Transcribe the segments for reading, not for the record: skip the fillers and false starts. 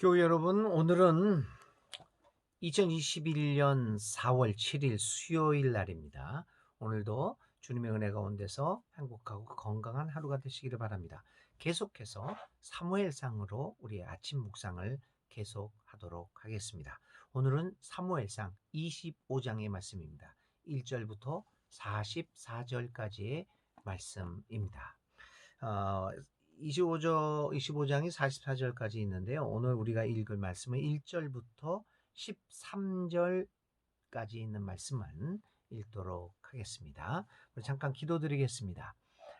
교회 여러분, 오늘은 2021년 4월 7일 수요일 날입니다. 오늘도 주님의 은혜 가운데서 행복하고 건강한 하루가 되시기를 바랍니다. 계속해서 사무엘상으로 우리의 아침 묵상을 계속하도록 하겠습니다. 오늘은 사무엘상 25장의 말씀입니다. 1절부터 44절까지의 말씀입니다. 25장이 44절까지 있는데요. 오늘 우리가 읽을 말씀은 1절부터 13절까지 있는 말씀만 읽도록 하겠습니다. 우리 잠깐 기도드리겠습니다.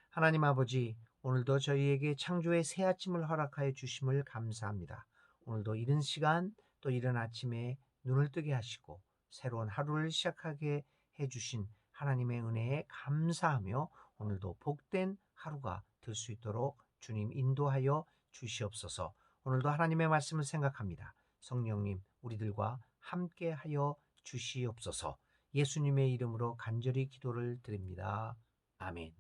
하나님 아버지, 오늘도 저희에게 창조의 새 아침을 허락하여 주심을 감사합니다. 오늘도 이른 시간 또 이른 아침에 눈을 뜨게 하시고 새로운 하루를 시작하게 해주신 하나님의 은혜에 감사하며 오늘도 복된 하루가 될 수 있도록 주님 인도하여 주시옵소서. 오늘도 하나님의 말씀을 생각합니다. 성령님, 우리들과 함께하여 주시옵소서. 예수님의 이름으로 간절히 기도를 드립니다. 아멘.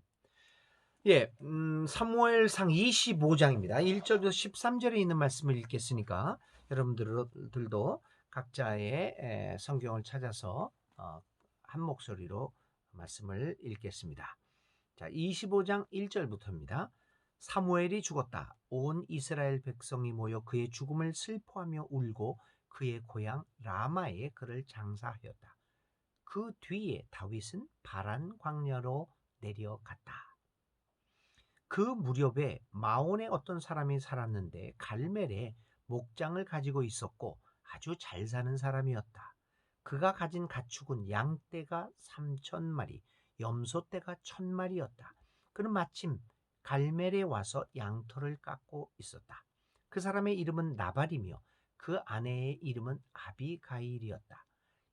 사무엘상 25장입니다. 1절부터 13절에 있는 말씀을 읽겠으니까 여러분들도 각자의 성경을 찾아서 한 목소리로 말씀을 읽겠습니다. 자, 25장 1절부터입니다. 사무엘이 죽었다. 온 이스라엘 백성이 모여 그의 죽음을 슬퍼하며 울고 그의 고향 라마에 그를 장사하였다. 그 뒤에 다윗은 바란 광야로 내려갔다. 그 무렵에 마온에 어떤 사람이 살았는데 갈멜에 목장을 가지고 있었고 아주 잘 사는 사람이었다. 그가 가진 가축은 양떼가 3,000마리, 염소떼가 1,000마리였다. 그는 마침 갈멜에 와서 양털을 깎고 있었다. 그 사람의 이름은 나발이며 그 아내의 이름은 아비가일이었다.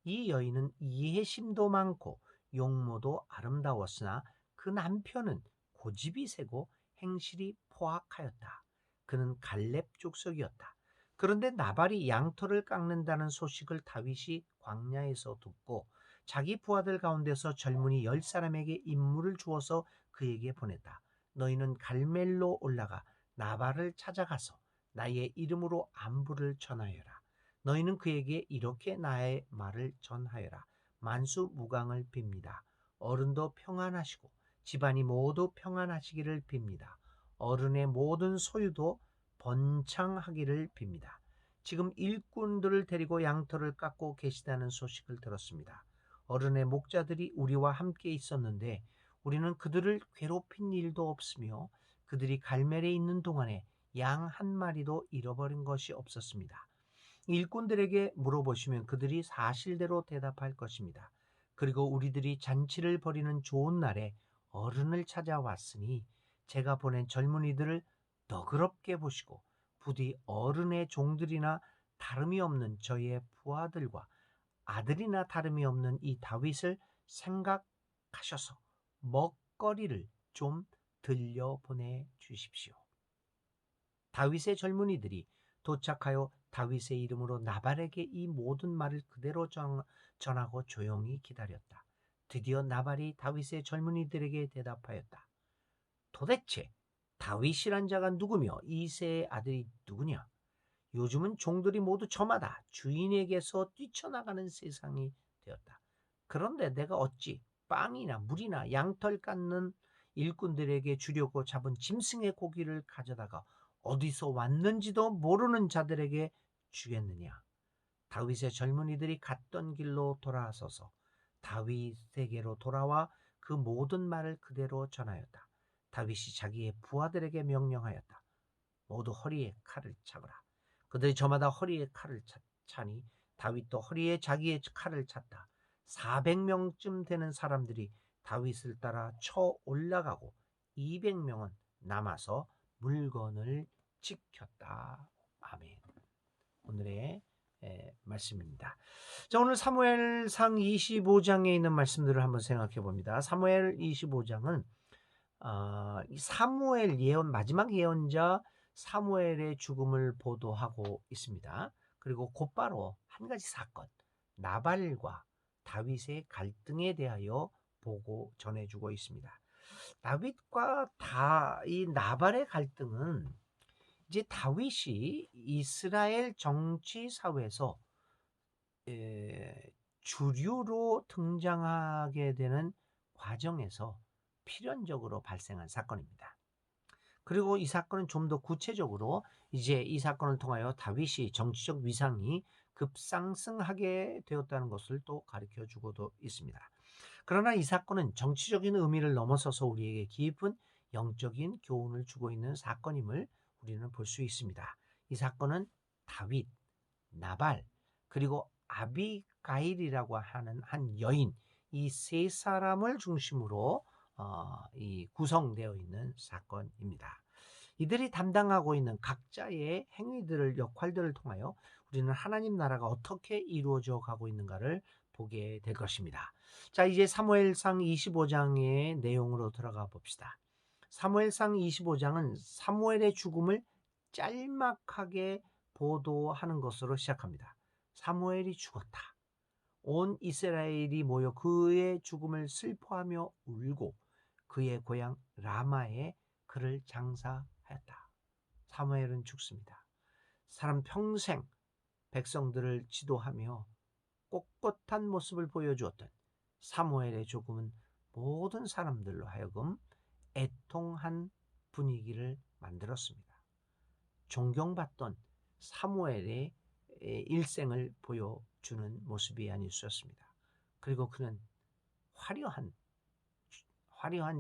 이 여인은 이해심도 많고 용모도 아름다웠으나 그 남편은 고집이 세고 행실이 포악하였다. 그는 갈렙 족속이었다. 그런데 나발이 양털을 깎는다는 소식을 다윗이 광야에서 듣고 자기 부하들 가운데서 젊은이 10사람에게 임무를 주어서 그에게 보냈다. 너희는 갈멜로 올라가 나발을 찾아가서 나의 이름으로 안부를 전하여라. 너희는 그에게 이렇게 나의 말을 전하여라. 만수무강을 빕니다. 어른도 평안하시고 집안이 모두 평안하시기를 빕니다. 어른의 모든 소유도 번창하기를 빕니다. 지금 일꾼들을 데리고 양털을 깎고 계시다는 소식을 들었습니다. 어른의 목자들이 우리와 함께 있었는데 우리는 그들을 괴롭힌 일도 없으며 그들이 갈멜에 있는 동안에 양 한 마리도 잃어버린 것이 없었습니다. 일꾼들에게 물어보시면 그들이 사실대로 대답할 것입니다. 그리고 우리들이 잔치를 벌이는 좋은 날에 어른을 찾아왔으니 제가 보낸 젊은이들을 너그럽게 보시고 부디 어른의 종들이나 다름이 없는 저희의 부하들과 아들이나 다름이 없는 이 다윗을 생각하셔서 먹거리를 좀 들려보내 주십시오. 다윗의 젊은이들이 도착하여 다윗의 이름으로 나발에게 이 모든 말을 그대로 전하고 조용히 기다렸다. 드디어 나발이 다윗의 젊은이들에게 대답하였다. 도대체 다윗이란 자가 누구며 이새의 아들이 누구냐? 요즘은 종들이 모두 저마다 주인에게서 뛰쳐나가는 세상이 되었다. 그런데 내가 어찌 빵이나 물이나 양털 깎는 일꾼들에게 주려고 잡은 짐승의 고기를 가져다가 어디서 왔는지도 모르는 자들에게 주겠느냐? 다윗의 젊은이들이 갔던 길로 돌아서서 다윗에게로 돌아와 그 모든 말을 그대로 전하였다. 다윗이 자기의 부하들에게 명령하였다. 모두 허리에 칼을 차거라. 그들이 저마다 허리에 칼을 차니 다윗도 허리에 자기의 칼을 찼다. 400명쯤 되는 사람들이 다윗을 따라 쳐 올라가고 200명은 남아서 물건을 지켰다. 아멘. 오늘의 말씀입니다. 자, 오늘 사무엘상 25장에 있는 말씀들을 한번 생각해 봅니다. 사무엘 25장은 사무엘 예언, 마지막 예언자 사무엘의 죽음을 보도하고 있습니다. 그리고 곧바로 한 가지 사건, 나발과 다윗의 갈등에 대하여 보고 전해주고 있습니다. 다윗과 이 나발의 갈등은 이제 다윗이 이스라엘 정치 사회에서 주류로 등장하게 되는 과정에서 필연적으로 발생한 사건입니다. 그리고 이 사건은 좀 더 구체적으로 이제 이 사건을 통하여 다윗이 정치적 위상이 급상승하게 되었다는 것을 또 가르쳐 주고도 있습니다. 그러나 이 사건은 정치적인 의미를 넘어서서 우리에게 깊은 영적인 교훈을 주고 있는 사건임을 우리는 볼 수 있습니다. 이 사건은 다윗, 나발, 그리고 아비가일이라고 하는 한 여인, 이 세 사람을 중심으로 이 구성되어 있는 사건입니다. 이들이 담당하고 있는 각자의 행위들을 역할들을 통하여 우리는 하나님 나라가 어떻게 이루어져 가고 있는가를 보게 될 것입니다. 자, 이제 사무엘상 25장의 내용으로 들어가 봅시다. 사무엘상 25장은 사무엘의 죽음을 짤막하게 보도하는 것으로 시작합니다. 사무엘이 죽었다. 온 이스라엘이 모여 그의 죽음을 슬퍼하며 울고 그의 고향 라마에 그를 장사하였다. 사무엘은 죽습니다. 사람 평생 백성들을 지도하며 꼿꼿한 모습을 보여주었던 사무엘의 죽음은 모든 사람들로 하여금 애통한 분위기를 만들었습니다. 존경받던 사무엘의 일생을 보여주는 모습이 아닐 수 없습니다. 그리고 그는 화려한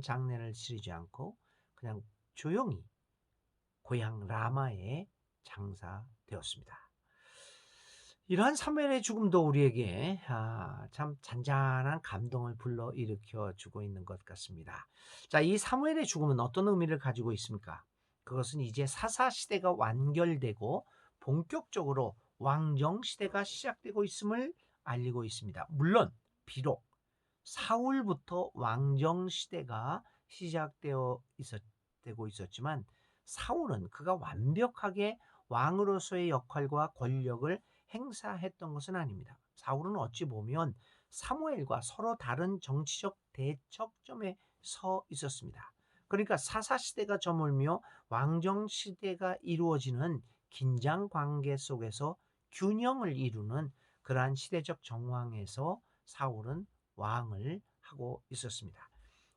장례를 치르지 않고 그냥 조용히 고향 라마에 장사되었습니다. 이러한 사무엘의 죽음도 우리에게 참 잔잔한 감동을 불러일으켜 주고 있는 것 같습니다. 자, 이 사무엘의 죽음은 어떤 의미를 가지고 있습니까? 그것은 이제 사사 시대가 완결되고 본격적으로 왕정 시대가 시작되고 있음을 알리고 있습니다. 물론 비록 사울부터 왕정 시대가 시작되고 있었지만 사울은 그가 완벽하게 왕으로서의 역할과 권력을 행사했던 것은 아닙니다. 사울은 어찌 보면 사무엘과 서로 다른 정치적 대척점에 서 있었습니다. 그러니까 사사시대가 저물며 왕정시대가 이루어지는 긴장 관계 속에서 균형을 이루는 그러한 시대적 정황에서 사울은 왕을 하고 있었습니다.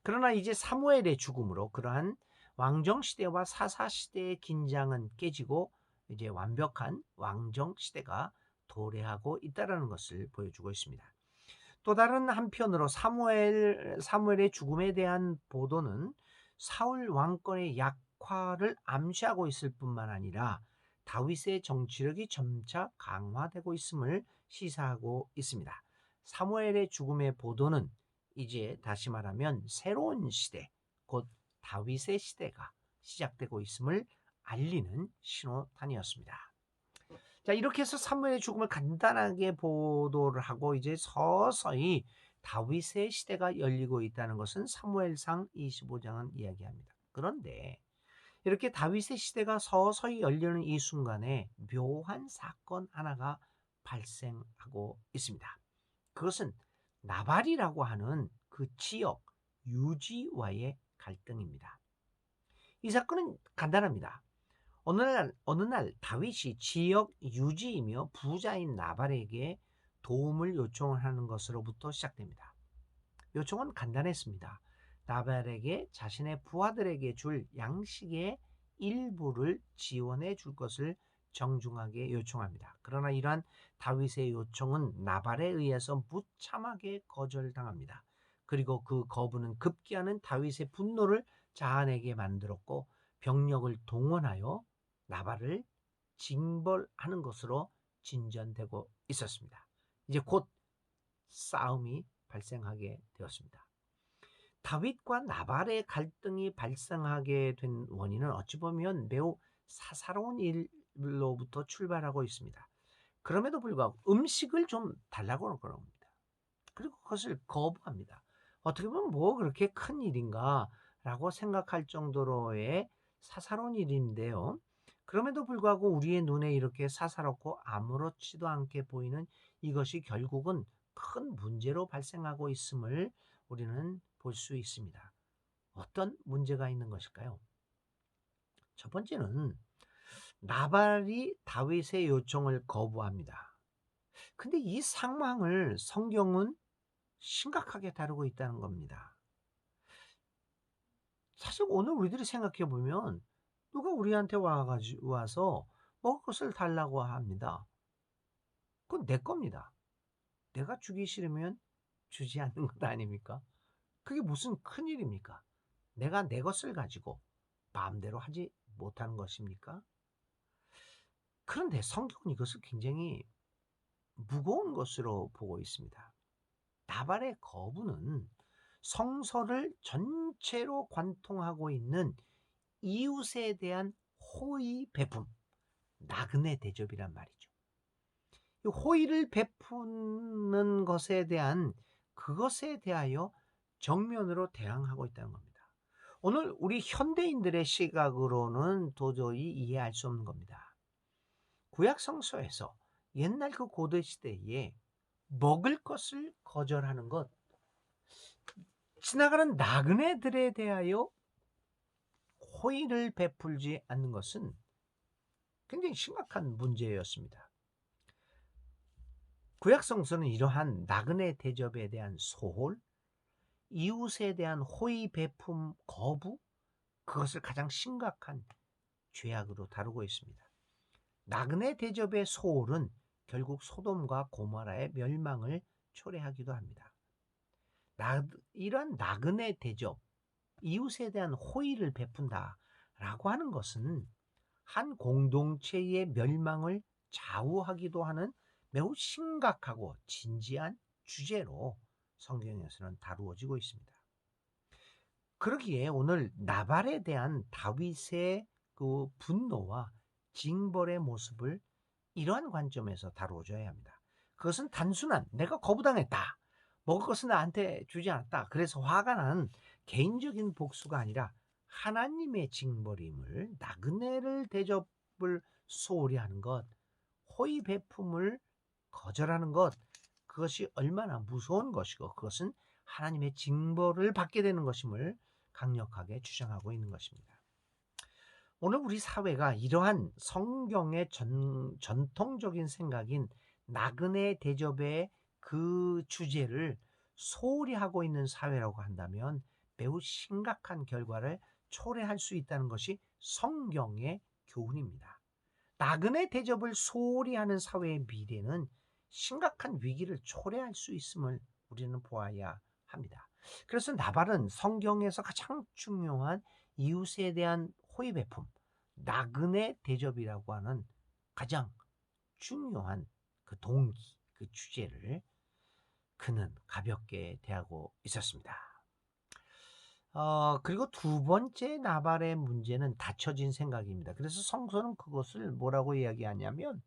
그러나 이제 사무엘의 죽음으로 그러한 왕정시대와 사사시대의 긴장은 깨지고 이제 완벽한 왕정시대가 도래하고 있다는 것을 보여주고 있습니다. 또 다른 한편으로 사무엘의 죽음에 대한 보도는 사울 왕권의 약화를 암시하고 있을 뿐만 아니라 다윗의 정치력이 점차 강화되고 있음을 시사하고 있습니다. 사무엘의 죽음의 보도는 이제 다시 말하면 새로운 시대, 곧 다윗의 시대가 시작되고 있음을 알리는 신호탄이었습니다. 자, 이렇게 해서 사무엘의 죽음을 간단하게 보도를 하고 이제 서서히 다윗의 시대가 열리고 있다는 것은 사무엘상 25장은 이야기합니다. 그런데 이렇게 다윗의 시대가 서서히 열리는 이 순간에 묘한 사건 하나가 발생하고 있습니다. 그것은 나발이라고 하는 그 지역 유지와의 갈등입니다. 이 사건은 간단합니다. 어느 날 다윗이 지역 유지이며 부자인 나발에게 도움을 요청을 하는 것으로부터 시작됩니다. 요청은 간단했습니다. 나발에게 자신의 부하들에게 줄 양식의 일부를 지원해 줄 것을 정중하게 요청합니다. 그러나 이러한 다윗의 요청은 나발에 의해서 무참하게 거절당합니다. 그리고 그 거부는 급기야는 다윗의 분노를 자아내게 만들었고 병력을 동원하여 나발을 징벌하는 것으로 진전되고 있었습니다. 이제 곧 싸움이 발생하게 되었습니다. 다윗과 나발의 갈등이 발생하게 된 원인은 어찌 보면 매우 사사로운 일로부터 출발하고 있습니다. 그럼에도 불구하고 음식을 좀 달라고 그럽니다. 그리고 그것을 거부합니다. 어떻게 보면 뭐 그렇게 큰 일인가라고 생각할 정도로의 사사로운 일인데요. 그럼에도 불구하고 우리의 눈에 이렇게 사사롭고 아무렇지도 않게 보이는 이것이 결국은 큰 문제로 발생하고 있음을 우리는 볼 수 있습니다. 어떤 문제가 있는 것일까요? 첫 번째는 나발이 다윗의 요청을 거부합니다. 근데 이 상황을 성경은 심각하게 다루고 있다는 겁니다. 사실 오늘 우리들이 생각해 보면 누가 우리한테 와서 먹을 것을 달라고 합니다. 그건 내 겁니다. 내가 주기 싫으면 주지 않는 것 아닙니까? 그게 무슨 큰일입니까? 내가 내 것을 가지고 마음대로 하지 못하는 것입니까? 그런데 성경은 이것을 굉장히 무거운 것으로 보고 있습니다. 나발의 거부는 성서를 전체로 관통하고 있는 이웃에 대한 호의 베품, 나그네 대접이란 말이죠. 이 호의를 베푸는 것에 대한 그것에 대하여 정면으로 대항하고 있다는 겁니다. 오늘 우리 현대인들의 시각으로는 도저히 이해할 수 없는 겁니다. 구약 성서에서 옛날 그 고대 시대에 먹을 것을 거절하는 것, 지나가는 나그네들에 대하여 호의를 베풀지 않는 것은 굉장히 심각한 문제였습니다. 구약 성서는 이러한 나그네 대접에 대한 소홀, 이웃에 대한 호의 베품 거부, 그것을 가장 심각한 죄악으로 다루고 있습니다. 나그네 대접의 소홀은 결국 소돔과 고모라의 멸망을 초래하기도 합니다. 이런 나그네 대접, 이웃에 대한 호의를 베푼다라고 하는 것은 한 공동체의 멸망을 좌우하기도 하는 매우 심각하고 진지한 주제로 성경에서는 다루어지고 있습니다. 그러기에 오늘 나발에 대한 다윗의 그 분노와 징벌의 모습을 이러한 관점에서 다루어줘야 합니다. 그것은 단순한 내가 거부당했다, 먹을 것은 나한테 주지 않았다, 그래서 화가 난 개인적인 복수가 아니라 하나님의 징벌임을, 나그네를 대접을 소홀히 하는 것, 호의 베품을 거절하는 것, 그것이 얼마나 무서운 것이고 그것은 하나님의 징벌을 받게 되는 것임을 강력하게 주장하고 있는 것입니다. 오늘 우리 사회가 이러한 성경의 전통적인 생각인 나그네 대접의 그 주제를 소홀히 하고 있는 사회라고 한다면 매우 심각한 결과를 초래할 수 있다는 것이 성경의 교훈입니다. 나그네 대접을 소홀히 하는 사회의 미래는 심각한 위기를 초래할 수 있음을 우리는 보아야 합니다. 그래서 나발은 성경에서 가장 중요한 이웃에 대한 호의 베품, 나그네 대접이라고 하는 가장 중요한 그 동기, 그 주제를 그는 가볍게 대하고 있었습니다. 그리고 두 번째 나발의 문제는 갖춰진 생각입니다. 그래서 성서는 그것을 뭐라고 이야기하냐면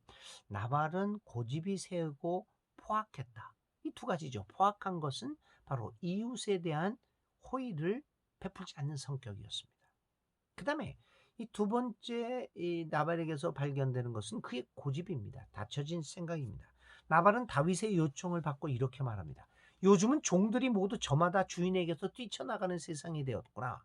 나발은 고집이 세고 포악했다. 이 두 가지죠. 포악한 것은 바로 이웃에 대한 호의를 베풀지 않는 성격이었습니다. 그 다음에 이 두 번째 이 나발에게서 발견되는 것은 그의 고집입니다. 갖춰진 생각입니다. 나발은 다윗의 요청을 받고 이렇게 말합니다. 요즘은 종들이 모두 저마다 주인에게서 뛰쳐나가는 세상이 되었구나.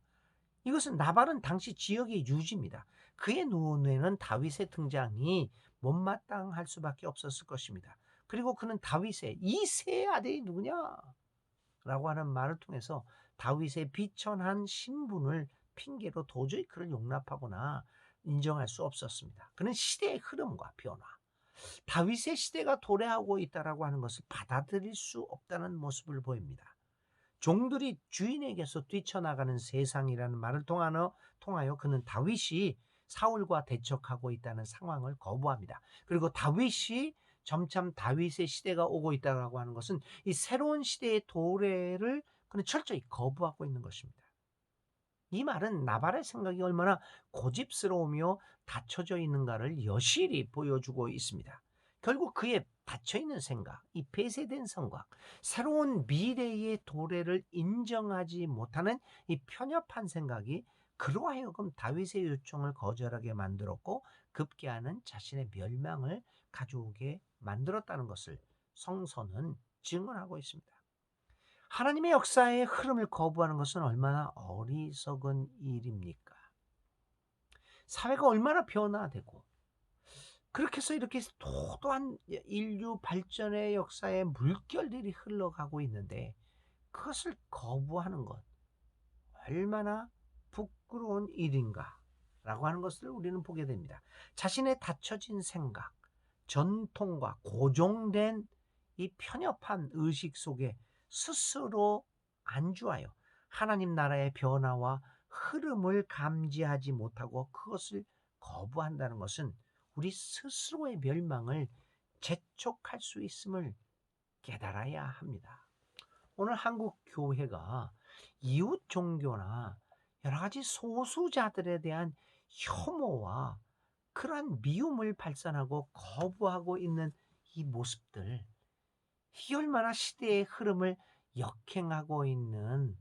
이것은 나발은 당시 지역의 유지입니다. 그의 눈에는 다윗의 등장이 못마땅할 수밖에 없었을 것입니다. 그리고 그는 다윗의 이 세 아들이 누구냐? 라고 하는 말을 통해서 다윗의 비천한 신분을 핑계로 도저히 그를 용납하거나 인정할 수 없었습니다. 그는 시대의 흐름과 변화, 다윗의 시대가 도래하고 있다라고 하는 것을 받아들일 수 없다는 모습을 보입니다. 종들이 주인에게서 뛰쳐나가는 세상이라는 말을 통하여 그는 다윗이 사울과 대척하고 있다는 상황을 거부합니다. 그리고 다윗이 점점 다윗의 시대가 오고 있다고 하는 것은 이 새로운 시대의 도래를 그는 철저히 거부하고 있는 것입니다. 이 말은 나발의 생각이 얼마나 고집스러우며 닫혀져 있는가를 여실히 보여주고 있습니다. 결국 그의 닫혀있는 생각, 이 폐쇄된 생각, 새로운 미래의 도래를 인정하지 못하는 이 편협한 생각이 그로 하여금 다윗의 요청을 거절하게 만들었고 급기야는 자신의 멸망을 가져오게 만들었다는 것을 성서는 증언하고 있습니다. 하나님의 역사의 흐름을 거부하는 것은 얼마나 어리석은 일입니까? 사회가 얼마나 변화되고 그렇게 해서 이렇게 도도한 인류 발전의 역사에 물결들이 흘러가고 있는데 그것을 거부하는 것 얼마나 부끄러운 일인가라고 하는 것을 우리는 보게 됩니다. 자신의 닫혀진 생각, 전통과 고정된 이 편협한 의식 속에 스스로 안주하여 하나님 나라의 변화와 흐름을 감지하지 못하고 그것을 거부한다는 것은 우리 스스로의 멸망을 재촉할 수 있음을 깨달아야 합니다. 오늘 한국 교회가 이웃 종교나 여러 가지 소수자들에 대한 혐오와 그러한 미움을 발산하고 거부하고 있는 이 모습들, 이게 얼마나 시대의 흐름을 역행하고 있는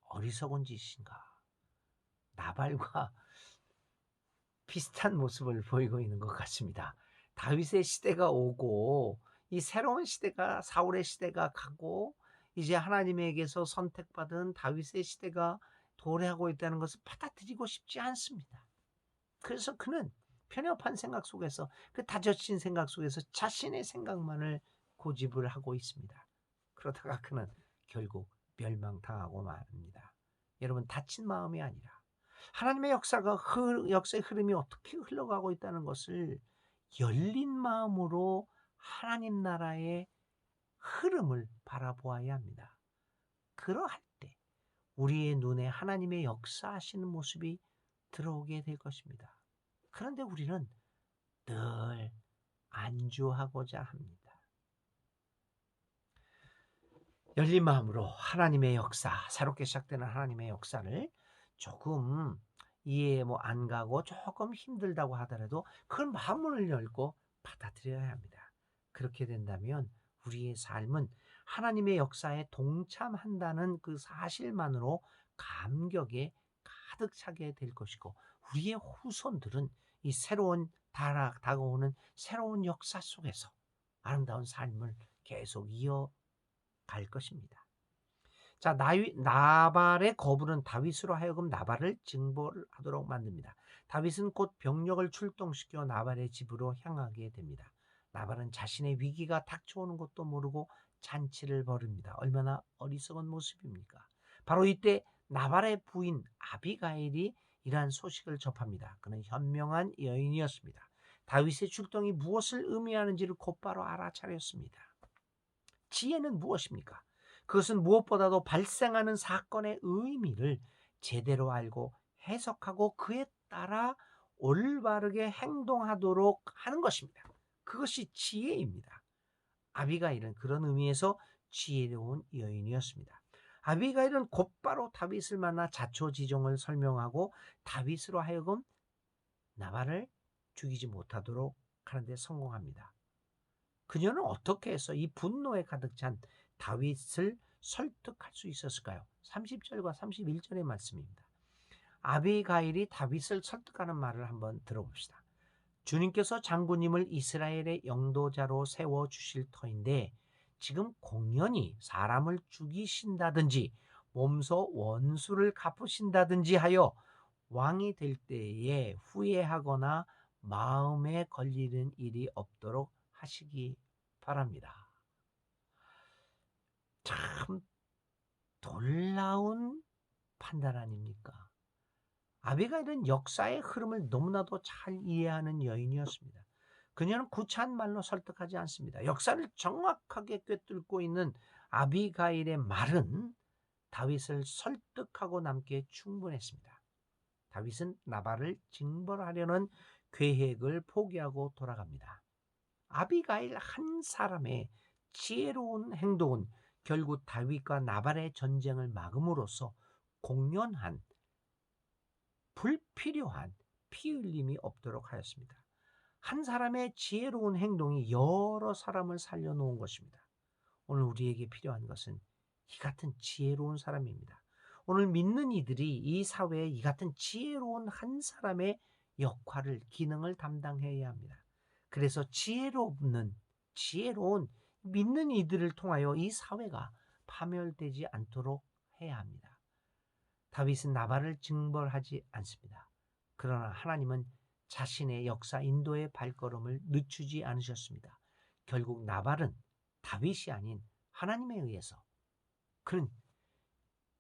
어리석은 짓인가. 나발과 비슷한 모습을 보이고 있는 것 같습니다. 다윗의 시대가 오고 이 새로운 시대가 사울의 시대가 가고 이제 하나님에게서 선택받은 다윗의 시대가 도래하고 있다는 것을 받아들이고 싶지 않습니다. 그래서 그는 편협한 생각 속에서 그 다져진 생각 속에서 자신의 생각만을 고집을 하고 있습니다. 그러다가 그는 결국 멸망당하고 말입니다. 여러분 다친 마음이 아니라 하나님의 역사의 흐름이 어떻게 흘러가고 있다는 것을 열린 마음으로 하나님 나라의 흐름을 바라보아야 합니다. 그러할 때 우리의 눈에 하나님의 역사하시는 모습이 들어오게 될 것입니다. 그런데 우리는 늘 안주하고자 합니다. 열린 마음으로 하나님의 역사, 새롭게 시작되는 하나님의 역사를 조금 이해 안 가고 조금 힘들다고 하더라도 그걸 마음을 열고 받아들여야 합니다. 그렇게 된다면 우리의 삶은 하나님의 역사에 동참한다는 그 사실만으로 감격에 가득 차게 될 것이고 우리의 후손들은 이 새로운 다가오는 새로운 역사 속에서 아름다운 삶을 계속 이어갈 것입니다. 자, 나발의 거부는 다윗으로 하여금 나발을 징벌하도록 만듭니다. 다윗은 곧 병력을 출동시켜 나발의 집으로 향하게 됩니다. 나발은 자신의 위기가 닥쳐오는 것도 모르고 잔치를 벌입니다. 얼마나 어리석은 모습입니까? 바로 이때 나발의 부인 아비가일이 이러한 소식을 접합니다. 그는 현명한 여인이었습니다. 다윗의 출동이 무엇을 의미하는지를 곧바로 알아차렸습니다. 지혜는 무엇입니까? 그것은 무엇보다도 발생하는 사건의 의미를 제대로 알고 해석하고 그에 따라 올바르게 행동하도록 하는 것입니다. 그것이 지혜입니다. 아비가일은 그런 의미에서 지혜로운 여인이었습니다. 아비가일은 곧바로 다윗을 만나 자초지종을 설명하고 다윗으로 하여금 나발을 죽이지 못하도록 하는데 성공합니다. 그녀는 어떻게 해서 이 분노에 가득 찬 다윗을 설득할 수 있었을까요? 30절과 31절의 말씀입니다. 아비가일이 다윗을 설득하는 말을 한번 들어봅시다. 주님께서 장군님을 이스라엘의 영도자로 세워주실 터인데 지금 공연히 사람을 죽이신다든지 몸소 원수를 갚으신다든지 하여 왕이 될 때에 후회하거나 마음에 걸리는 일이 없도록 하시기 바랍니다. 참 놀라운 판단 아닙니까? 아비가일은 역사의 흐름을 너무나도 잘 이해하는 여인이었습니다. 그녀는 구차한 말로 설득하지 않습니다. 역사를 정확하게 꿰뚫고 있는 아비가일의 말은 다윗을 설득하고 남기에 충분했습니다. 다윗은 나발을 징벌하려는 계획을 포기하고 돌아갑니다. 아비가일 한 사람의 지혜로운 행동은 결국 다윗과 나발의 전쟁을 막음으로써 공연한 불필요한 피 흘림이 없도록 하였습니다. 한 사람의 지혜로운 행동이 여러 사람을 살려놓은 것입니다. 오늘 우리에게 필요한 것은 이 같은 지혜로운 사람입니다. 오늘 믿는 이들이 이 사회에 이 같은 지혜로운 한 사람의 역할을, 기능을 담당해야 합니다. 그래서 지혜로운 믿는 이들을 통하여 이 사회가 파멸되지 않도록 해야 합니다. 다윗은 나발을 징벌하지 않습니다. 그러나 하나님은 자신의 역사 인도의 발걸음을 늦추지 않으셨습니다. 결국 나발은 다윗이 아닌 하나님에 의해서, 그는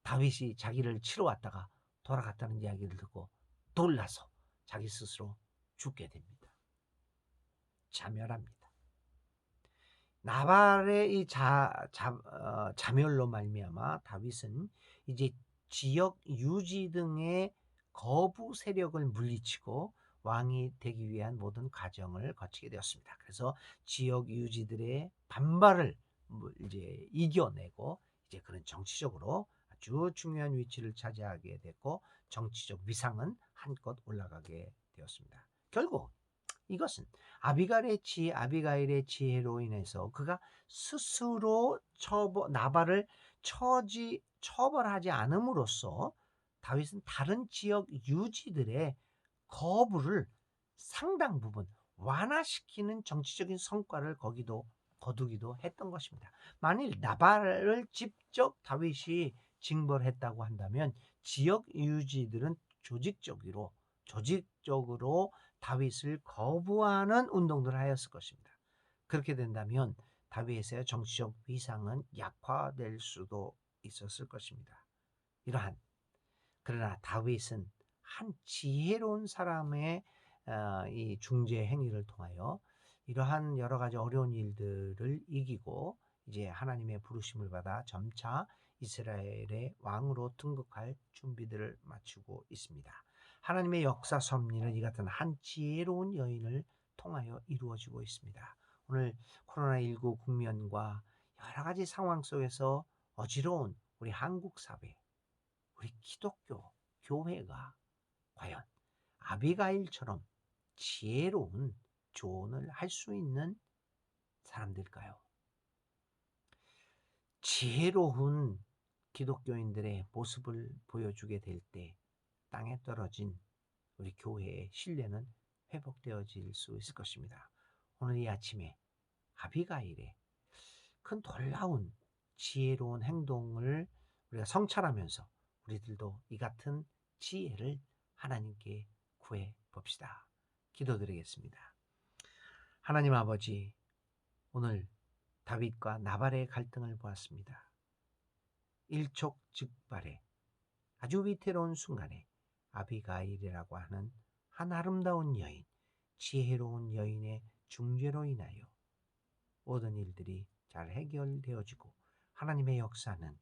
다윗이 자기를 치러 왔다가 돌아갔다는 이야기를 듣고 놀라서 자기 스스로 죽게 됩니다. 자멸합니다. 나발의 이 자멸로 말미암아 다윗은 이제 지역 유지 등의 거부 세력을 물리치고 왕이 되기 위한 모든 과정을 거치게 되었습니다. 그래서 지역 유지들의 반발을 이제 이겨내고 이제 그런 정치적으로 아주 중요한 위치를 차지하게 됐고 정치적 위상은 한껏 올라가게 되었습니다. 결국 이것은 아비가일의 지혜로 인해서 그가 스스로 나발을 처벌하지 않음으로써 다윗은 다른 지역 유지들의 거부를 상당 부분 완화시키는 정치적인 성과를 거두기도 했던 것입니다. 만일 나발을 직접 다윗이 징벌했다고 한다면 지역 유지들은 조직적으로 다윗을 거부하는 운동들을 하였을 것입니다. 그렇게 된다면 다윗의 정치적 위상은 약화될 수도 있었을 것입니다. 그러나 다윗은 한 지혜로운 사람의 이 중재 행위를 통하여 이러한 여러 가지 어려운 일들을 이기고 이제 하나님의 부르심을 받아 점차 이스라엘의 왕으로 등극할 준비들을 마치고 있습니다. 하나님의 역사 섭리는 이 같은 한 지혜로운 여인을 통하여 이루어지고 있습니다. 오늘 코로나19 국면과 여러 가지 상황 속에서 어지러운 우리 한국 사회, 우리 기독교 교회가 과연 아비가일처럼 지혜로운 조언을 할 수 있는 사람들일까요? 지혜로운 기독교인들의 모습을 보여주게 될 때 땅에 떨어진 우리 교회의 신뢰는 회복되어질 수 있을 것입니다. 오늘 이 아침에 아비가일의 큰 놀라운 지혜로운 행동을 우리가 성찰하면서 우리들도 이 같은 지혜를 하나님께 구해 봅시다. 기도드리겠습니다. 하나님 아버지, 오늘 다윗과 나발의 갈등을 보았습니다. 일촉즉발의 아주 위태로운 순간에 아비가일이라고 하는 한 아름다운 여인, 지혜로운 여인의 중재로 인하여 모든 일들이 잘 해결되어지고 하나님의 역사는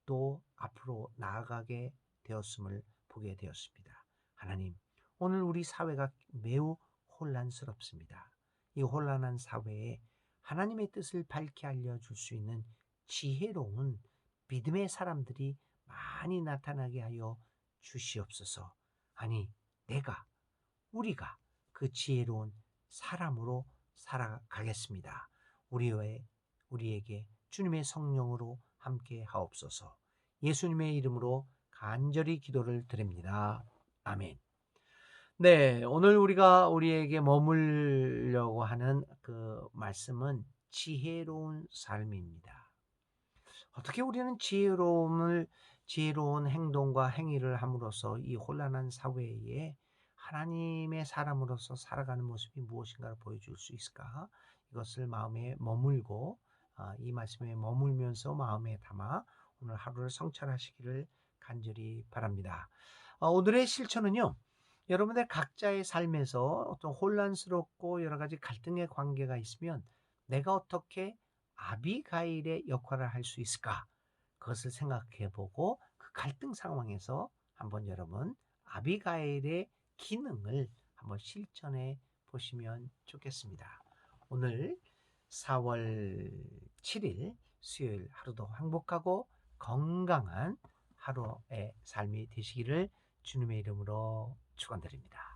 또 앞으로 나아가게 되었음을 보게 되었습니다. 하나님, 오늘 우리 사회가 매우 혼란스럽습니다. 이 혼란한 사회에 하나님의 뜻을 밝히 알려줄 수 있는 지혜로운 믿음의 사람들이 많이 나타나게 하여 주시옵소서. 아니, 우리가 그 지혜로운 사람으로 살아가겠습니다. 우리에게 주님의 성령으로 함께 하옵소서. 예수님의 이름으로 간절히 기도를 드립니다. 아멘. 네, 오늘 우리에게 머물려고 하는 그 말씀은 지혜로운 삶입니다. 어떻게 우리는 지혜로운 행동과 행위를 함으로써 이 혼란한 사회에 하나님의 사람으로서 살아가는 모습이 무엇인가를 보여줄 수 있을까? 이것을 마음에 머물고 이 말씀에 머물면서 마음에 담아 오늘 하루를 성찰하시기를 간절히 바랍니다. 오늘의 실천은요. 여러분들 각자의 삶에서 어떤 혼란스럽고 여러 가지 갈등의 관계가 있으면 내가 어떻게 아비가일의 역할을 할 수 있을까? 그것을 생각해 보고 그 갈등 상황에서 한번 여러분 아비가일의 기능을 한번 실천해 보시면 좋겠습니다. 오늘 4월 7일 수요일 하루도 행복하고 건강한 하루의 삶이 되시기를 주님의 이름으로 축원드립니다.